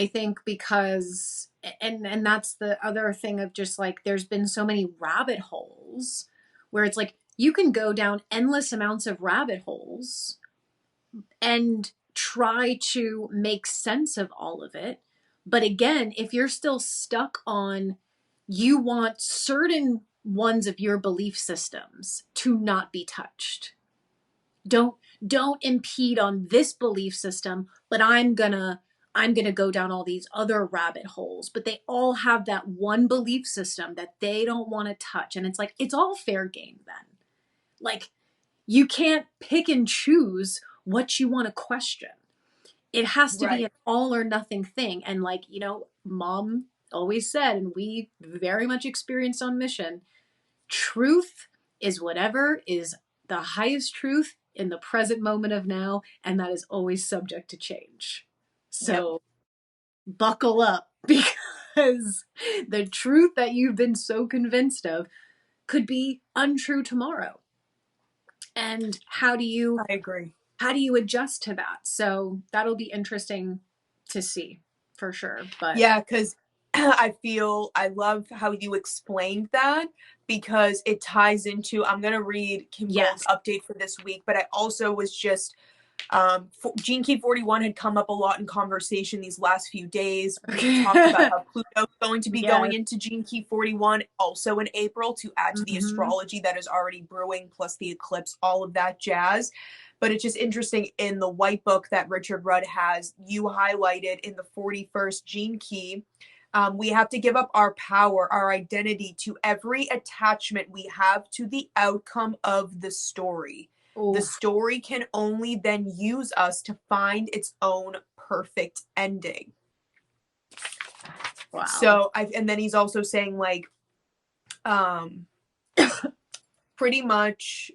I think because, and that's the other thing of just like, there's been so many rabbit holes where it's like, you can go down endless amounts of rabbit holes and try to make sense of all of it. But again, if you're still stuck on, you want certain ones of your belief systems to not be touched. Don't impede on this belief system, but I'm gonna go down all these other rabbit holes. But they all have that one belief system that they don't want to touch. And it's like, it's all fair game then. Like, you can't pick and choose what you want to question. It has to be Right. an all or nothing thing. And like, mom always said, and we very much experienced on mission, truth is whatever is the highest truth in the present moment of now, and that is always subject to change. Yep. So buckle up, because the truth that you've been so convinced of could be untrue tomorrow. And I agree. how do you adjust to that? So that'll be interesting to see for sure. But Yeah, because I love how you explained that because it ties into, I'm going to read Kim yes. Gold's update for this week, but I also was just, Gene Key 41 had come up a lot in conversation these last few days. We talked about how Pluto's going to be Yes. going into Gene Key 41 also in April to add to the Mm-hmm. astrology that is already brewing, plus the eclipse, all of that jazz. But it's just interesting in the white book that Richard Rudd has, you highlighted in the 41st Gene Key. We have to give up our power, our identity to every attachment we have to the outcome of the story. The Oof. story can only then use us to find its own perfect ending. Wow. So and then he's also saying like, um, pretty much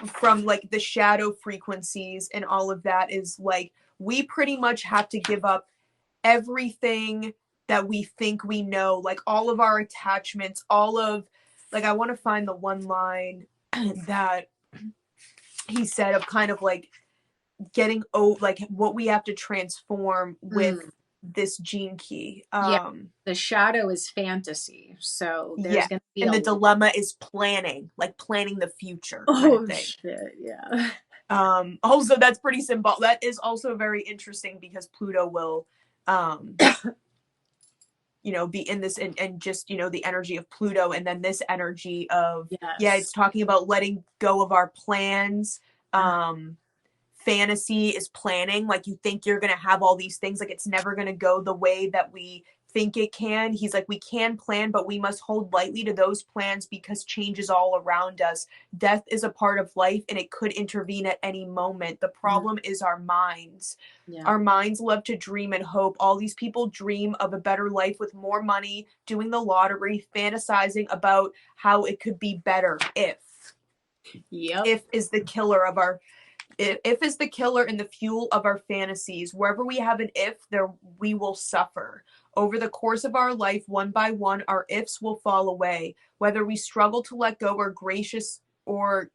from like the shadow frequencies and all of that is like, we pretty much have to give up everything that we think we know, like all of our attachments, all of, like, I want to find the one line that he said of kind of like getting like what we have to transform with Mm. this gene key. Yeah. The shadow is fantasy. So there's Yeah. going to be And a the lot. dilemma is planning, like planning the future kind of Oh, thing. shit. Yeah. Also that's pretty symbolic. That is also very interesting because Pluto will be in this and just the energy of Pluto, and then this energy of, yeah, Yes. it's talking about letting go of our plans. Uh, Fantasy is planning, like you think you're going to have all these things, like it's never going to go the way that we think it can. He's like, we can plan, but we must hold lightly to those plans because change is all around us. Death is a part of life and it could intervene at any moment. The mm, problem is our minds. yeah. Our minds love to dream and hope. All these people dream of a better life with more money, doing the lottery, fantasizing about how it could be better if. Yep. If is the killer of our if is the killer and the fuel of our fantasies. Wherever we have an if, there we will suffer. Over the course of our life, one by one, our ifs will fall away. Whether we struggle to let go or gracious or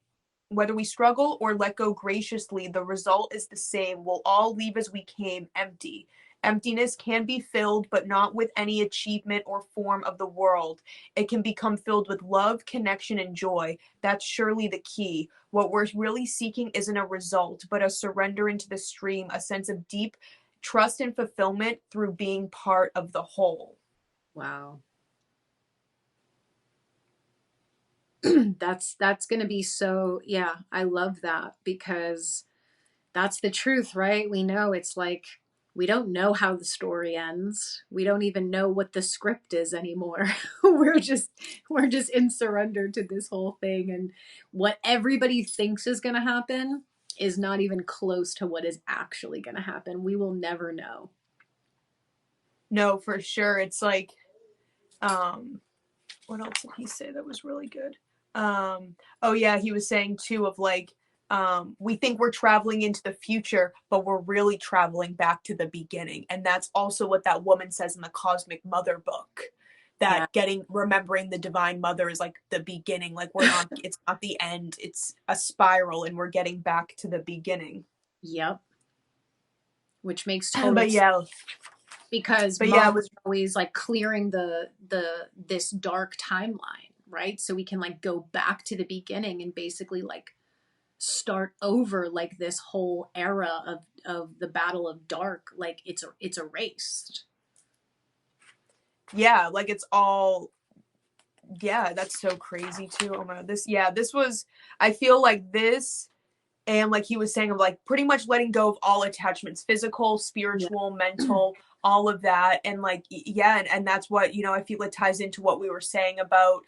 whether we struggle or let go graciously, the result is the same. We'll all leave as we came, empty. Emptiness can be filled, but not with any achievement or form of the world. It can become filled with love, connection, and joy. That's surely the key. What we're really seeking isn't a result, but a surrender into the stream, a sense of deep trust and fulfillment through being part of the whole. Wow. That's going to be so, yeah, I love that because that's the truth, right? We know it's like, we don't know how the story ends. We don't even know what the script is anymore. we're just in surrender to this whole thing, and what everybody thinks is going to happen is not even close to what is actually going to happen. We will never know. No, for sure. It's like, um, what else did he say that was really good? Oh yeah, he was saying too of like, we think we're traveling into the future, but we're really traveling back to the beginning. And that's also what that woman says in the Cosmic Mother book. Yeah. That remembering the Divine Mother is like the beginning. Like it's not the end. It's a spiral and we're getting back to the beginning. Yep. Which makes total But sense. yeah, because But yeah, mom it was was always like clearing this dark timeline, right? So we can like go back to the beginning and basically like start over like this whole era of the battle of dark, like it's erased. yeah, like it's all yeah, that's so crazy too. Oh my god, this was I feel like this and like he was saying of like pretty much letting go of all attachments, physical, Yeah. spiritual, mental, all of that. And like yeah, and that's what, you know, I feel it ties into what we were saying about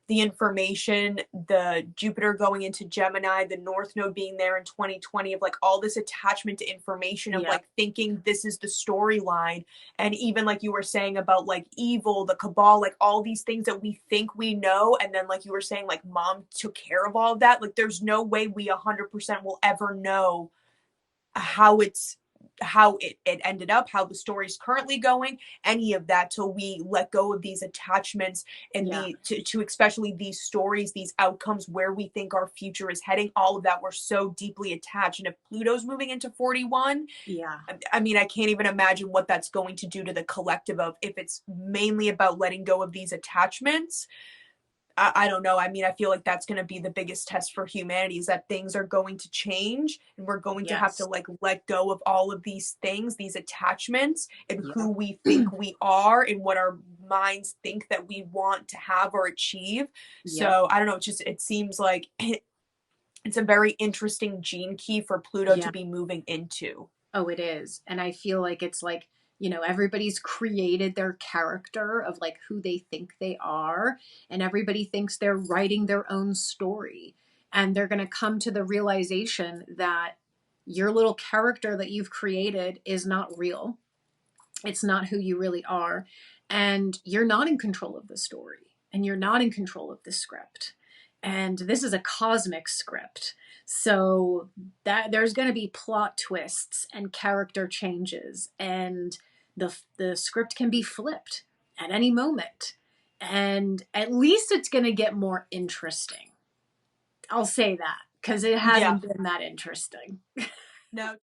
the information, the Jupiter going into Gemini, the North Node being there in 2020, of like all this attachment to information, of Yeah. like thinking this is the storyline. And even like you were saying about like evil, the cabal, like all these things that we think we know. And then like you were saying, like mom took care of all of that. Like there's no way we 100% will ever know how it ended up, how the story's currently going, any of that, till we let go of these attachments and Yeah. to especially these stories, these outcomes, where we think our future is heading. All of that, we're so deeply attached. And if Pluto's moving into 41, Yeah. I mean, I can't even imagine what that's going to do to the collective, of if it's mainly about letting go of these attachments. I don't know. I mean, I feel like that's going to be the biggest test for humanity, is that things are going to change and we're going to have to Yes. like let go of all of these things, these attachments, and Yeah. who we think we are and what our minds think that we want to have or achieve. Yep. So I don't know. It seems like it's a very interesting gene key for Pluto to Yeah. be moving into. Oh, it is. And I feel like it's like, everybody's created their character of like who they think they are, and everybody thinks they're writing their own story. And they're going to come to the realization that your little character that you've created is not real. It's not who you really are. And you're not in control of the story, and you're not in control of the script. And this is a cosmic script. So that there's going to be plot twists and character changes, and the script can be flipped at any moment. And at least it's going to get more interesting. I'll say that, because it Yeah. hasn't been that interesting. No,